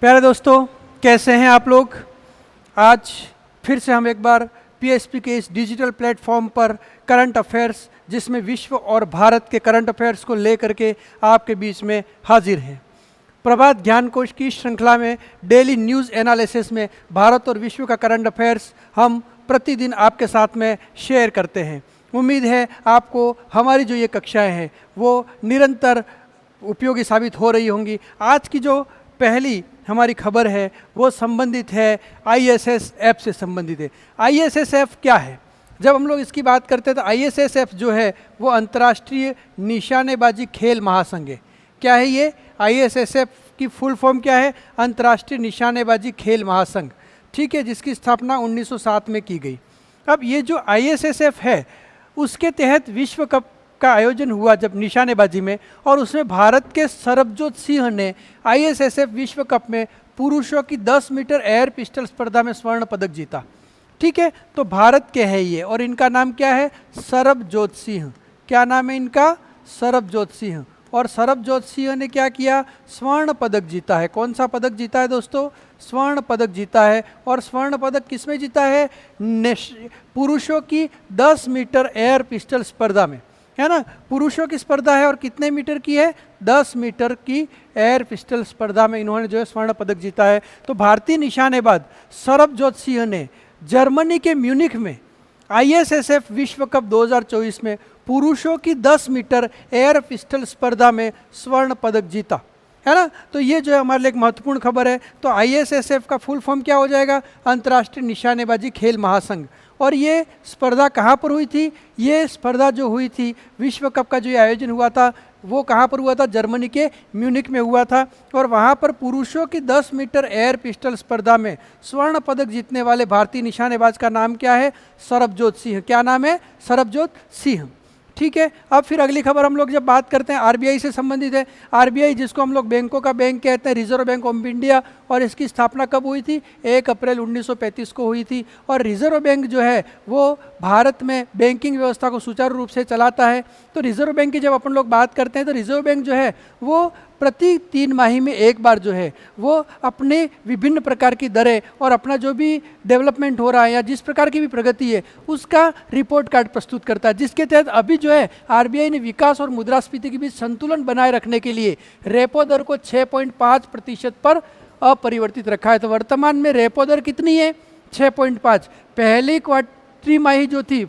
प्यारे दोस्तों, कैसे हैं आप लोग। आज फिर से हम एक बार पीएसपी के इस डिजिटल प्लेटफॉर्म पर करंट अफेयर्स, जिसमें विश्व और भारत के करंट अफेयर्स को लेकर के आपके बीच में हाजिर हैं। प्रभात ज्ञान कोश की श्रृंखला में डेली न्यूज़ एनालिसिस में भारत और विश्व का करंट अफेयर्स हम प्रतिदिन आपके साथ में शेयर करते हैं। उम्मीद है आपको हमारी जो ये कक्षाएं हैं वो निरंतर उपयोगी साबित हो रही होंगी। आज की जो पहली हमारी खबर है वो संबंधित है ISSF से संबंधित है। ISSF क्या है? जब हम लोग इसकी बात करते हैं तो ISSF जो है वो अंतर्राष्ट्रीय निशानेबाजी खेल महासंघ है। क्या है ये? ISSF की फुल फॉर्म क्या है? अंतर्राष्ट्रीय निशानेबाजी खेल महासंघ, ठीक है, जिसकी स्थापना 1907 में की गई। अब ये जो ISSF है उसके तहत विश्व कप का आयोजन हुआ जब निशानेबाजी में, और उसमें भारत के सरबजोत सिंह ने ISSF विश्व कप में पुरुषों की 10 मीटर एयर पिस्टल स्पर्धा में स्वर्ण पदक जीता। ठीक है, तो भारत के है ये, और इनका नाम क्या है? सरबजोत सिंह। क्या नाम है इनका? सरबजोत सिंह। और सरबजोत सिंह ने क्या किया? स्वर्ण पदक जीता है। कौन सा पदक जीता है दोस्तों? स्वर्ण पदक जीता है। और स्वर्ण पदक किसमें जीता है? पुरुषों की 10 मीटर एयर पिस्टल स्पर्धा में, है ना। पुरुषों की स्पर्धा है और कितने मीटर की है? 10 मीटर की एयर पिस्टल स्पर्धा में इन्होंने जो है स्वर्ण पदक जीता है। तो भारतीय निशानेबाज सरबजोत सिंह ने जर्मनी के म्यूनिख में ISSF विश्व कप 2024 में पुरुषों की 10 मीटर एयर पिस्टल स्पर्धा में स्वर्ण पदक जीता, है ना। तो ये जो है हमारे लिए एक महत्वपूर्ण खबर है। तो ISSF का फुल फॉर्म क्या हो जाएगा? अंतर्राष्ट्रीय निशानेबाजी खेल महासंघ। और ये स्पर्धा कहाँ पर हुई थी? ये स्पर्धा जो हुई थी, विश्व कप का जो ये आयोजन हुआ था वो कहाँ पर हुआ था? जर्मनी के म्यूनिख में हुआ था। और वहाँ पर पुरुषों की 10 मीटर एयर पिस्टल स्पर्धा में स्वर्ण पदक जीतने वाले भारतीय निशानेबाज का नाम क्या है? सरबजोत सिंह। क्या नाम है? सरबजोत सिंह। ठीक है, अब फिर अगली खबर हम लोग जब बात करते हैं RBI से संबंधित है। RBI जिसको हम लोग बैंकों का बैंक कहते हैं, रिजर्व बैंक ऑफ इंडिया, और इसकी स्थापना कब हुई थी? 1 अप्रैल 1935 को हुई थी। और रिजर्व बैंक जो है वो भारत में बैंकिंग व्यवस्था को सुचारू रूप से चलाता है। तो रिजर्व बैंक की जब अपन लोग बात करते हैं तो रिजर्व बैंक जो है वो प्रति 3 माही में एक बार जो है वो अपने विभिन्न प्रकार की दरें और अपना जो भी डेवलपमेंट हो रहा है या जिस प्रकार की भी प्रगति है उसका रिपोर्ट कार्ड प्रस्तुत करता है, जिसके तहत अभी जो है RBI ने विकास और मुद्रास्फीति के बीच संतुलन बनाए रखने के लिए रेपो दर को 6.5% पर अपरिवर्तित रखा है। तो वर्तमान में रेपो दर कितनी है? 6.5। पहली त्रिमाही जो थी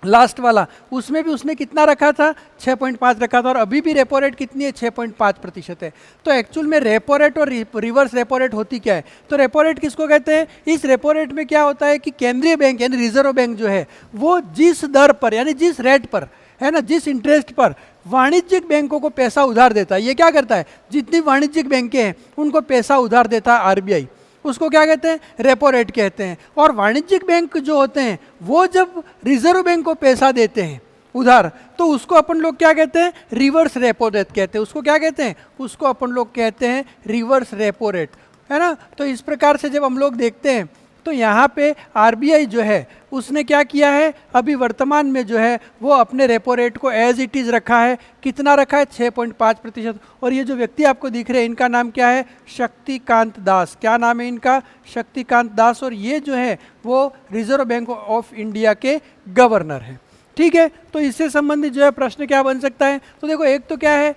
लास्ट वाला, उसमें भी उसने कितना रखा था? 6.5 रखा था। और अभी भी रेपो रेट कितनी है? 6.5% है। तो एक्चुअल में रेपो रेट और रिवर्स रेपो रेट होती क्या है? तो रेपो रेट किसको कहते हैं? इस रेपो रेट में क्या होता है कि केंद्रीय बैंक यानी रिजर्व बैंक जो है वो जिस दर पर यानी जिस रेट पर, है ना, जिस इंटरेस्ट पर वाणिज्यिक बैंकों को पैसा उधार देता है, ये क्या करता है? जितनी वाणिज्यिक बैंकें हैं उनको पैसा उधार देता है RBI, उसको क्या कहते हैं? रेपो रेट कहते हैं। और वाणिज्यिक बैंक जो होते हैं वो जब रिजर्व बैंक को पैसा देते हैं उधार, तो उसको अपन लोग क्या कहते हैं? रिवर्स रेपो रेट कहते हैं। उसको क्या कहते हैं? उसको अपन लोग कहते हैं रिवर्स रेपो रेट, है ना। तो इस प्रकार से जब हम लोग देखते हैं तो यहाँ पे RBI जो है उसने क्या किया है? अभी वर्तमान में जो है वो अपने रेपो रेट को एज इट इज़ रखा है। कितना रखा है? 6.5%। और ये जो व्यक्ति आपको दिख रहे हैं इनका नाम क्या है? शक्तिकांत दास। क्या नाम है इनका? शक्तिकांत दास। और ये जो है वो रिजर्व बैंक ऑफ इंडिया के गवर्नर हैं। ठीक है, तो इससे संबंधित जो है प्रश्न क्या बन सकता है? तो देखो, एक तो क्या है,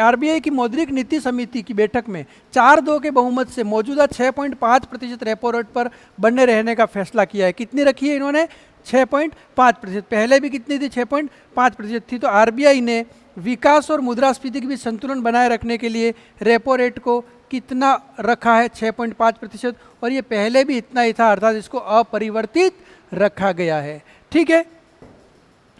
RBI की मौद्रिक नीति समिति की बैठक में 4-2 के बहुमत से मौजूदा 6.5% रेपो रेट पर बने रहने का फैसला किया है। कितनी रखी है इन्होंने? 6.5%। पहले भी कितनी थी? 6.5% थी। तो RBI ने विकास और मुद्रास्फीति के बीच संतुलन बनाए रखने के लिए रेपो रेट को कितना रखा है? 6.5%। और ये पहले भी इतना ही था, अर्थात इसको अपरिवर्तित रखा गया है। ठीक है,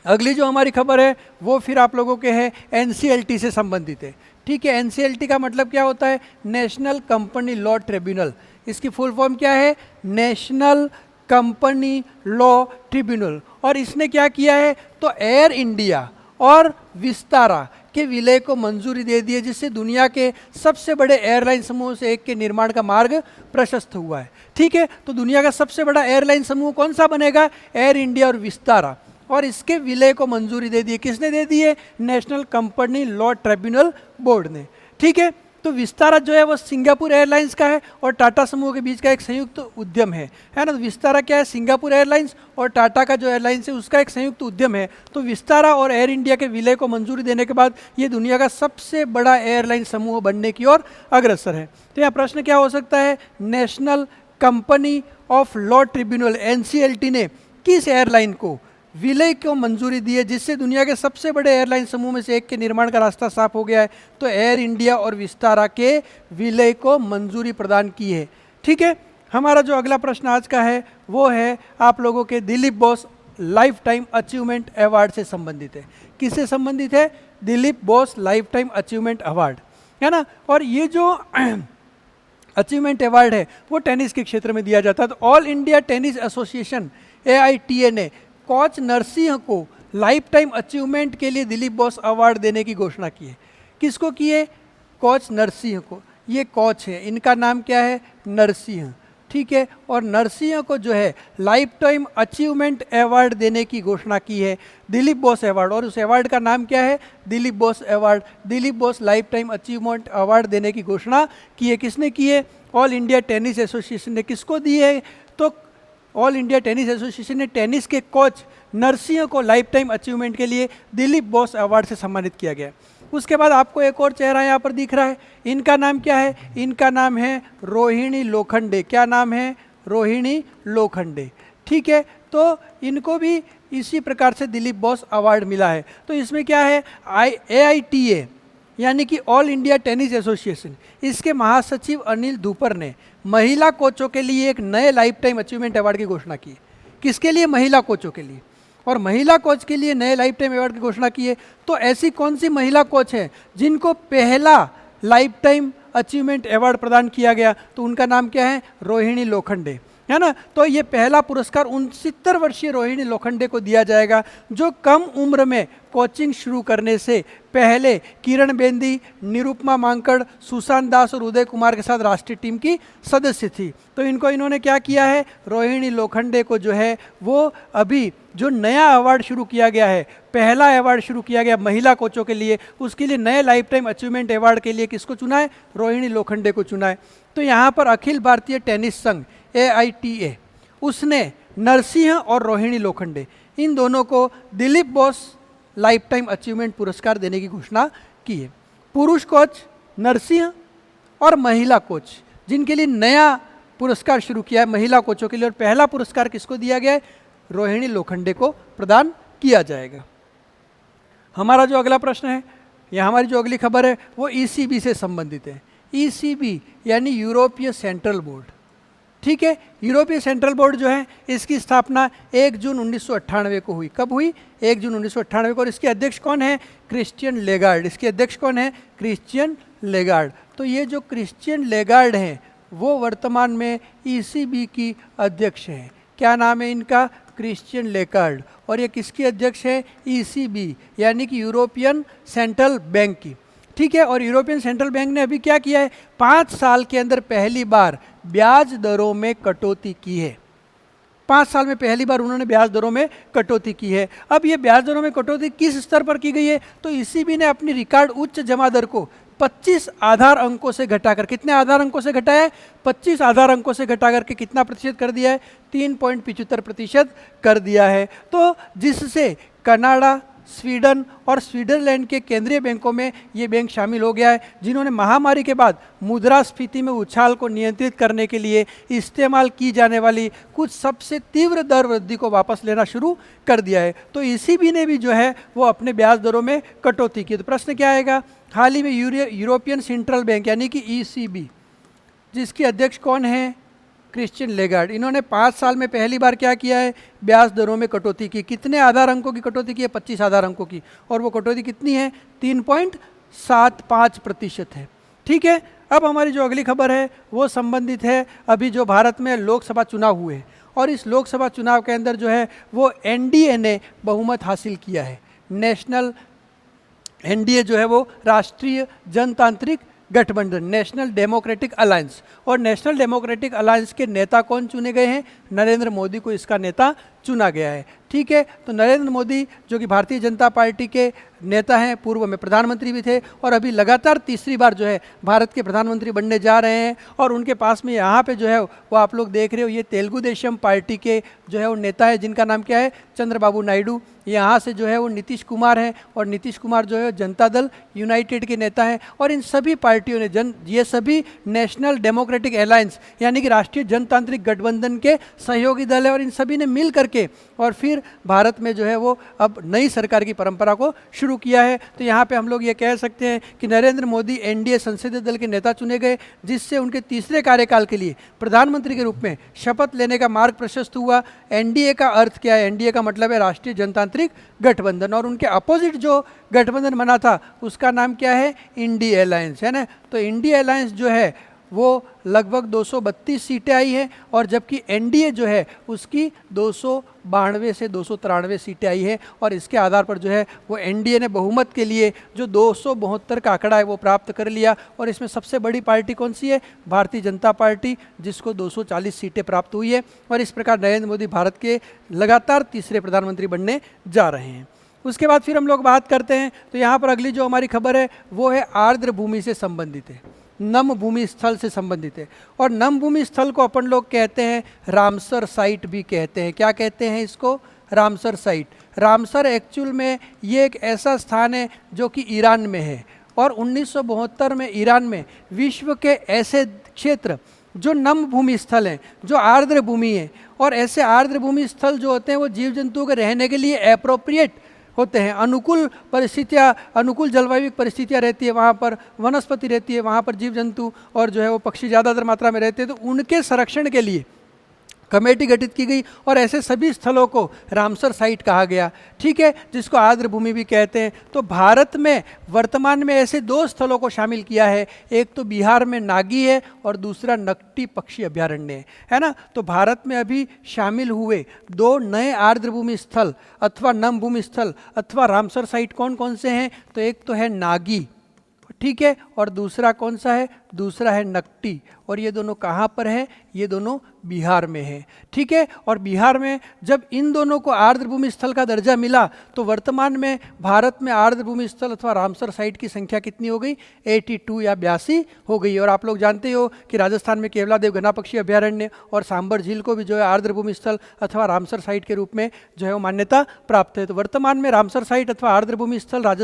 अगली जो हमारी खबर है वो फिर आप लोगों के है NCLT से संबंधित है। ठीक है, NCLT का मतलब क्या होता है? National company law tribunal. इसकी फुल फॉर्म क्या है? National company law tribunal. और इसने क्या किया है? तो एयर इंडिया और विस्तारा के विलय को मंजूरी दे दी है, जिससे दुनिया के सबसे बड़े एयरलाइन समूह से एक के निर्माण का मार्ग प्रशस्त हुआ है। ठीक है, तो दुनिया का सबसे बड़ा एयरलाइन समूह कौन सा बनेगा? एयर इंडिया और विस्तारा। और इसके विलय को मंजूरी दे दी है। किसने दे दी है? National company law tribunal board ने। ठीक है, तो विस्तारा जो है वो सिंगापुर एयरलाइंस का है और टाटा समूह के बीच का एक संयुक्त उद्यम है ना। तो विस्तारा क्या है, सिंगापुर एयरलाइंस और टाटा का जो एयरलाइंस है उसका एक संयुक्त उद्यम है। तो विस्तारा और एयर इंडिया के विलय को मंजूरी देने के बाद ये दुनिया का सबसे बड़ा एयरलाइन समूह बनने की ओर अग्रसर है। तो यहाँ प्रश्न क्या हो सकता है, national company of law tribunal NCLT ने किस एयरलाइन को विलय को मंजूरी दी है, जिससे दुनिया के सबसे बड़े एयरलाइन समूह में से एक के निर्माण का रास्ता साफ हो गया है। तो एयर इंडिया और विस्तारा के विलय को मंजूरी प्रदान की है। ठीक है, हमारा जो अगला प्रश्न आज का है वो है आप लोगों के Dilip Bose life time achievement award से संबंधित है। किससे संबंधित है, Dilip Bose life time achievement award, है ना। और ये जो अचीवमेंट अवार्ड है वो टेनिस के क्षेत्र में दिया जाता है। तो all India tennis association AITA ने कोच नरसिंह को लाइफ टाइम अचीवमेंट के लिए दिलीप बोस अवार्ड देने की घोषणा की है। किसको की है, कोच नरसिंह को। ये कोच है, इनका नाम क्या है, नरसिंह। ठीक है, और नरसिंह को जो है लाइफ टाइम अचीवमेंट अवार्ड देने की घोषणा की है, दिलीप बोस अवार्ड। और उस अवार्ड का नाम क्या है, Dilip Bose award. Dilip Bose life time achievement award देने की घोषणा की है। किसने की है, ऑल इंडिया टेनिस एसोसिएशन ने। किसको दी है, तो ऑल इंडिया टेनिस एसोसिएशन ने टेनिस के कोच नरसिंह को लाइफ टाइम अचीवमेंट के लिए दिलीप बोस अवार्ड से सम्मानित किया गया। उसके बाद आपको एक और चेहरा यहाँ पर दिख रहा है, इनका नाम क्या है, इनका नाम है रोहिणी लोखंडे। क्या नाम है, रोहिणी लोखंडे। ठीक है, तो इनको भी इसी प्रकार से दिलीप बोस अवार्ड मिला है। तो इसमें क्या है, AITA यानी कि ऑल इंडिया टेनिस एसोसिएशन, इसके महासचिव अनिल धूपर ने महिला कोचों के लिए एक नए लाइफ टाइम अचीवमेंट अवार्ड की घोषणा की। किसके लिए, महिला कोचों के लिए। और महिला कोच के लिए नए लाइफ टाइम अवार्ड की घोषणा की है। तो ऐसी कौन सी महिला कोच हैं जिनको पहला लाइफ टाइम अचीवमेंट अवार्ड प्रदान किया गया, तो उनका नाम क्या है, रोहिणी लोखंडे, है ना। तो ये पहला पुरस्कार 69 वर्षीय रोहिणी लोखंडे को दिया जाएगा, जो कम उम्र में कोचिंग शुरू करने से पहले किरण बेदी, निरुपमा मांकड़, सुशांत दास और उदय कुमार के साथ राष्ट्रीय टीम की सदस्य थी। तो इन्होंने क्या किया है, रोहिणी लोखंडे को जो है वो अभी जो नया अवार्ड शुरू किया गया है, पहला अवार्ड शुरू किया गया महिला कोचों के लिए, उसके लिए नए लाइफ टाइम अचीवमेंट अवार्ड के लिए किसको चुना है, रोहिणी लोखंडे को चुना है। तो यहाँ पर अखिल भारतीय टेनिस संघ AITA उसने नरसिंह और रोहिणी लोखंडे इन दोनों को Dilip Bose life time achievement पुरस्कार देने की घोषणा की है। पुरुष कोच नरसिंह और महिला कोच जिनके लिए नया पुरस्कार शुरू किया है महिला कोचों के लिए, और पहला पुरस्कार किसको दिया गया है, रोहिणी लोखंडे को प्रदान किया जाएगा। हमारा जो अगला प्रश्न है या हमारी जो अगली खबर है वो ECB से संबंधित है। ECB यानी यूरोपीय सेंट्रल बोर्ड। ठीक है, यूरोपीय सेंट्रल बोर्ड जो है इसकी स्थापना 1 जून 1998 को हुई। कब हुई, 1 जून 1998 को। और इसके अध्यक्ष कौन है, क्रिश्चियन लेगार्ड। इसके अध्यक्ष कौन है, क्रिश्चियन लेगार्ड। तो ये जो क्रिश्चियन लेगार्ड हैं वो वर्तमान में ECB की अध्यक्ष हैं। क्या नाम है इनका, क्रिश्चियन लेगार्ड। और ये किसकी अध्यक्ष है, ECB यानी कि यूरोपियन सेंट्रल बैंक की। ठीक है, और यूरोपियन सेंट्रल बैंक ने अभी क्या किया है, 5 साल के अंदर पहली बार ब्याज दरों में कटौती की है। 5 साल में पहली बार उन्होंने ब्याज दरों में कटौती की है। अब ये ब्याज दरों में कटौती किस स्तर पर की गई है, तो ECB ने अपनी रिकॉर्ड उच्च जमा दर को 25 आधार अंकों से घटाकर, कितने आधार अंकों से घटाया है, 25 आधार अंकों से घटा करके कितना प्रतिशत कर दिया है, 3.75% कर दिया है। तो जिससे कनाडा, स्वीडन और स्विट्जरलैंड के केंद्रीय बैंकों में ये बैंक शामिल हो गया है, जिन्होंने महामारी के बाद मुद्रास्फीति में उछाल को नियंत्रित करने के लिए इस्तेमाल की जाने वाली कुछ सबसे तीव्र दर वृद्धि को वापस लेना शुरू कर दिया है। तो ECB ने भी जो है वो अपने ब्याज दरों में कटौती की। तो प्रश्न क्या आएगा, हाल ही में यूरोपियन सेंट्रल बैंक यानी कि ECB जिसकी अध्यक्ष कौन है, क्रिश्चियन लेगार्ड, इन्होंने 5 साल में पहली बार क्या किया है, ब्याज दरों में कटौती की। कितने आधार अंकों की कटौती की है, 25 आधार अंकों की। और वो कटौती कितनी है, 3.75% है। ठीक है, अब हमारी जो अगली खबर है वो संबंधित है अभी जो भारत में लोकसभा चुनाव हुए हैं, और इस लोकसभा चुनाव के अंदर जो है वो NDA ने बहुमत हासिल किया है। NDA जो है वो राष्ट्रीय जनतांत्रिक गठबंधन, नेशनल डेमोक्रेटिक अलायंस। और नेशनल डेमोक्रेटिक अलायंस के नेता कौन चुने गए हैं, नरेंद्र मोदी को इसका नेता चुना गया है। ठीक है, तो नरेंद्र मोदी जो कि भारतीय जनता पार्टी के नेता हैं, पूर्व में प्रधानमंत्री भी थे और अभी लगातार तीसरी बार जो है भारत के प्रधानमंत्री बनने जा रहे हैं। और उनके पास में यहाँ पे जो है वो आप लोग देख रहे हो, ये तेलुगु देशम पार्टी के जो है वो नेता है जिनका नाम क्या है, चंद्रबाबू नायडू। यहाँ से जो है वो नीतीश कुमार हैं और नीतीश कुमार जो है जनता दल यूनाइटेड के नेता हैं। और इन सभी पार्टियों ने ये सभी नेशनल डेमोक्रेटिक अलायंस यानी कि राष्ट्रीय जनतांत्रिक गठबंधन के सहयोगी दल है और इन सभी ने मिल करके और फिर भारत में जो है वो अब नई सरकार की परंपरा को शुरू किया है। तो यहाँ पे हम लोग ये कह सकते हैं कि नरेंद्र मोदी एनडीए संसदीय दल के नेता चुने गए, जिससे उनके तीसरे कार्यकाल के लिए प्रधानमंत्री के रूप में शपथ लेने का मार्ग प्रशस्त हुआ। एनडीए का अर्थ क्या है? एनडीए का मतलब है राष्ट्रीय जनतांत्रिक गठबंधन, और उनके अपोजिट जो गठबंधन बना था उसका नाम क्या है? इंडी अलायंस, है ना। तो इंडी अलायंस जो है वो लगभग 232 सीटें आई हैं और जबकि एनडीए जो है उसकी 292 से 293 सीटें आई हैं। और इसके आधार पर जो है वो एनडीए ने बहुमत के लिए जो 272 का आंकड़ा है वो प्राप्त कर लिया। और इसमें सबसे बड़ी पार्टी कौन सी है? भारतीय जनता पार्टी, जिसको 240 सीटें प्राप्त हुई है। और इस प्रकार नरेंद्र मोदी भारत के लगातार तीसरे प्रधानमंत्री बनने जा रहे हैं। उसके बाद फिर हम लोग बात करते हैं, तो यहाँ पर अगली जो हमारी खबर है वो है आर्द्र भूमि से संबंधित है, नम भूमि स्थल से संबंधित है। और नम भूमि स्थल को अपन लोग कहते हैं रामसर साइट भी कहते हैं। क्या कहते हैं इसको? Ramsar site. रामसर एक्चुअल में ये एक ऐसा स्थान है जो कि ईरान में है और 1972 में ईरान में विश्व के ऐसे क्षेत्र जो नम भूमि स्थल हैं, जो आर्द्र भूमि है, और ऐसे आर्द्र भूमि स्थल जो होते हैं वो जीव जंतुओं के रहने के लिए एप्रोप्रिएट होते हैं। अनुकूल परिस्थितियाँ, अनुकूल जलवायु परिस्थितियाँ रहती है, वहाँ पर वनस्पति रहती है, वहाँ पर जीव जंतु और जो है वो पक्षी ज़्यादातर मात्रा में रहते हैं। तो उनके संरक्षण के लिए कमेटी गठित की गई और ऐसे सभी स्थलों को रामसर साइट कहा गया। ठीक है, जिसको आर्द्र भूमि भी कहते हैं। तो भारत में वर्तमान में ऐसे 2 स्थलों को शामिल किया है, एक तो बिहार में नागी है और दूसरा नकटी पक्षी अभ्यारण्य है ना। तो भारत में अभी शामिल हुए 2 नए आर्द्र भूमि स्थल अथवा नम भूमि स्थल अथवा रामसर साइट कौन कौन से हैं? तो एक तो है नागी, ठीक है, और दूसरा कौन सा है? दूसरा है नकटी। और ये दोनों कहाँ पर है? ये दोनों बिहार में है। ठीक है, और बिहार में जब इन दोनों को आर्द्र भूमि स्थल का दर्जा मिला तो वर्तमान में भारत में आर्द्र भूमि स्थल अथवा रामसर साइट की संख्या कितनी हो गई? 82 या 82 हो गई। और आप लोग जानते हो कि राजस्थान में केवलादेव घना पक्षी अभ्यारण्य और सांबर झील को भी जो है आर्द्र भूमि स्थल अथवा रामसर साइट के रूप में जो है वो मान्यता प्राप्त है। तो वर्तमान में रामसर साइट अथवा आर्द्र भूमि स्थल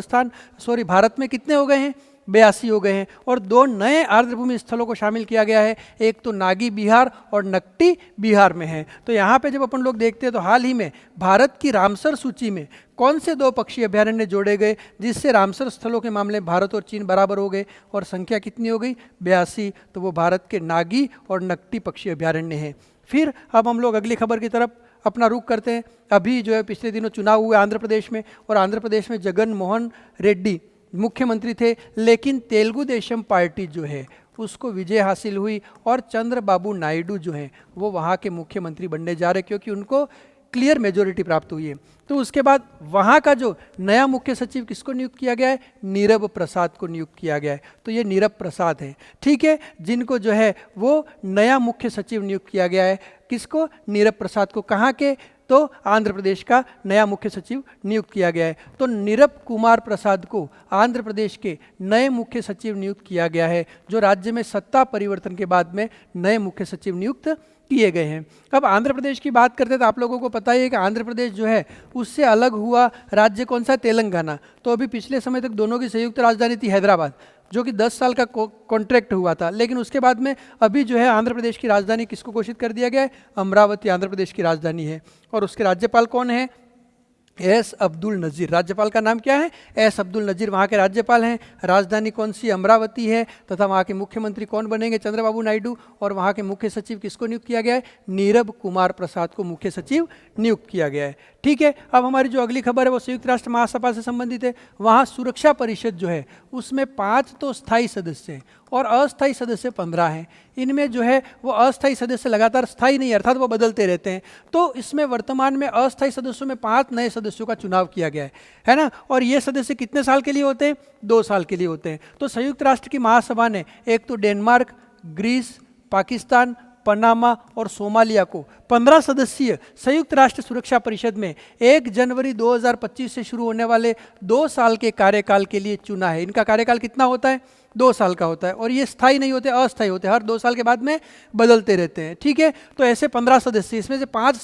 भारत में कितने हो गए हैं? 82 हो गए हैं। और 2 नए आर्द्र भूमि स्थलों को शामिल किया गया है, एक तो नागी बिहार और नकटी बिहार में है। तो यहाँ पे जब अपन लोग देखते हैं तो हाल ही में भारत की रामसर सूची में कौन से 2 पक्षी अभ्यारण्य जोड़े गए, जिससे रामसर स्थलों के मामले में भारत और चीन बराबर हो गए और संख्या कितनी हो गई? 82। तो वो भारत के नागी और नकटी पक्षी अभ्यारण्य हैं। फिर अब हम लोग अगली खबर की तरफ अपना रुख करते हैं। अभी जो है पिछले दिनों चुनाव हुए आंध्र प्रदेश में, और आंध्र प्रदेश में जगन मोहन रेड्डी मुख्यमंत्री थे, लेकिन तेलुगु देशम पार्टी जो है उसको विजय हासिल हुई और चंद्रबाबू नायडू जो हैं वो वहाँ के मुख्यमंत्री बनने जा रहे, क्योंकि उनको क्लियर मेजोरिटी प्राप्त हुई है। तो उसके बाद वहाँ का जो नया मुख्य सचिव किसको नियुक्त किया गया है? नीरब प्रसाद को नियुक्त किया गया है। तो ये नीरब प्रसाद है, ठीक है, जिनको जो है वो नया मुख्य सचिव नियुक्त किया गया है। किसको? नीरब प्रसाद को। कहाँ के? तो आंध्र प्रदेश का नया मुख्य सचिव नियुक्त किया गया है। तो नीरब कुमार प्रसाद को आंध्र प्रदेश के नए मुख्य सचिव नियुक्त किया गया है, जो राज्य में सत्ता परिवर्तन के बाद में नए मुख्य सचिव नियुक्त किए गए हैं। अब आंध्र प्रदेश की बात करते हैं तो आप लोगों को पता ही है कि आंध्र प्रदेश जो है उससे अलग हुआ राज्य कौन सा? तेलंगाना। तो अभी पिछले समय तक दोनों की संयुक्त राजधानी थी हैदराबाद, जो कि 10 साल का कॉन्ट्रैक्ट हुआ था। लेकिन उसके बाद में अभी जो है आंध्र प्रदेश की राजधानी किसको घोषित कर दिया गया है? अमरावती आंध्र प्रदेश की राजधानी है। और उसके राज्यपाल कौन है? एस अब्दुल नज़ीर। राज्यपाल का नाम क्या है? एस अब्दुल नज़ीर वहाँ के राज्यपाल हैं। राजधानी कौन सी? अमरावती है। तथा वहाँ के मुख्यमंत्री कौन बनेंगे? चंद्रबाबू नायडू। और वहाँ के मुख्य सचिव किसको नियुक्त किया गया है? नीरब कुमार प्रसाद को मुख्य सचिव नियुक्त किया गया है। ठीक है, अब हमारी जो अगली खबर है वो संयुक्त राष्ट्र महासभा से संबंधित है। वहाँ सुरक्षा परिषद जो है उसमें 5 तो स्थायी सदस्य हैं और अस्थायी सदस्य 15 हैं। इनमें जो है वो अस्थायी सदस्य लगातार स्थायी नहीं, अर्थात वो बदलते रहते हैं। तो इसमें वर्तमान में अस्थायी सदस्यों में 5 नए सदस्यों का चुनाव किया गया है ना। और ये सदस्य कितने साल के लिए होते हैं? 2 साल के लिए होते हैं। तो संयुक्त राष्ट्र की महासभा ने एक तो डेनमार्क, ग्रीस, पाकिस्तान, पनामा और सोमालिया को 15 सदस्यीय संयुक्त राष्ट्र सुरक्षा परिषद में 1 जनवरी 2025 से शुरू होने वाले 2 साल के कार्यकाल के लिए चुना है। इनका कार्यकाल कितना होता है? 2 साल का होता है और ये स्थायी नहीं होते, अस्थायी होते, हर 2 साल के बाद में बदलते रहते हैं। ठीक है, तो ऐसे 15 सदस्य, इसमें से 5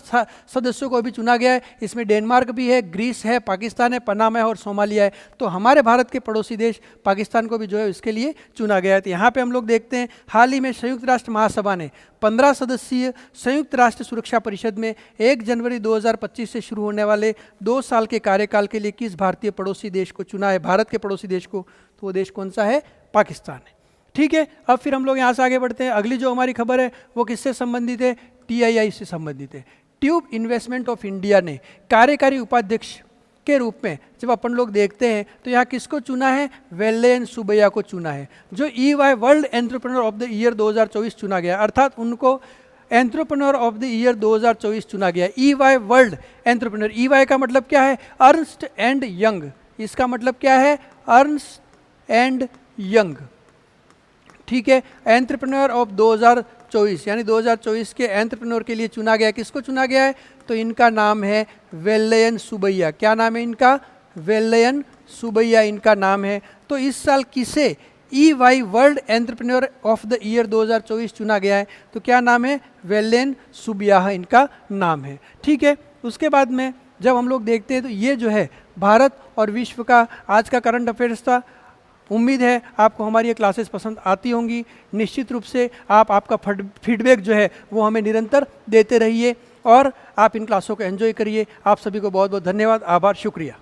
सदस्यों को अभी चुना गया है। इसमें डेनमार्क भी है, ग्रीस है, पाकिस्तान है, पनामा है और सोमालिया है। तो हमारे भारत के पड़ोसी देश पाकिस्तान को भी जो है इसके लिए चुना गया है। तो यहाँ पे हम लोग देखते हैं हाल ही में संयुक्त राष्ट्र महासभा ने 15 सदस्यीय संयुक्त राष्ट्र सुरक्षा परिषद में 1 जनवरी 2025 से शुरू होने वाले 2 साल के कार्यकाल के लिए किस भारतीय पड़ोसी देश को चुना है, भारत के पड़ोसी देश को। तो वो देश कौन सा है? पाकिस्तान है। ठीक है, अब फिर हम लोग यहाँ से आगे बढ़ते हैं। अगली जो हमारी खबर है वो किससे संबंधित है? TII से संबंधित है। ट्यूब इन्वेस्टमेंट ऑफ इंडिया ने कार्यकारी उपाध्यक्ष के रूप में जब अपन लोग देखते हैं तो यहाँ किसको चुना है? वेल्लेन सुबैया को चुना है, जो EY world entrepreneur of the year 2024 चुना गया, अर्थात उनको एंटरप्रेन्योर ऑफ द ईयर 2024 चुना गया। EY वर्ल्ड एंटरप्रेन्योर, EY का मतलब क्या है? Ernst and young. इसका मतलब क्या है? Ernst and young. ठीक है, एंटरप्रेन्योर ऑफ 2024 यानी 2024 के एंटरप्रेन्योर के लिए चुना गया। किसको चुना गया है? तो इनका नाम है वेल्लेन सुबैया। क्या नाम है इनका? वेल्लेन सुबैया इनका नाम है। तो इस साल किसे EY world entrepreneur of the year 2024 चुना गया है? तो क्या नाम है? वेल्लेन सुबैया इनका नाम है। ठीक है, उसके बाद में जब हम लोग देखते हैं तो ये जो है भारत और विश्व का आज का करंट अफेयर्स था। उम्मीद है आपको हमारी ये क्लासेस पसंद आती होंगी। निश्चित रूप से आप आपका फीडबैक जो है वो हमें निरंतर देते रहिए और आप इन क्लासों को एंजॉय करिए। आप सभी को बहुत बहुत धन्यवाद, आभार, शुक्रिया।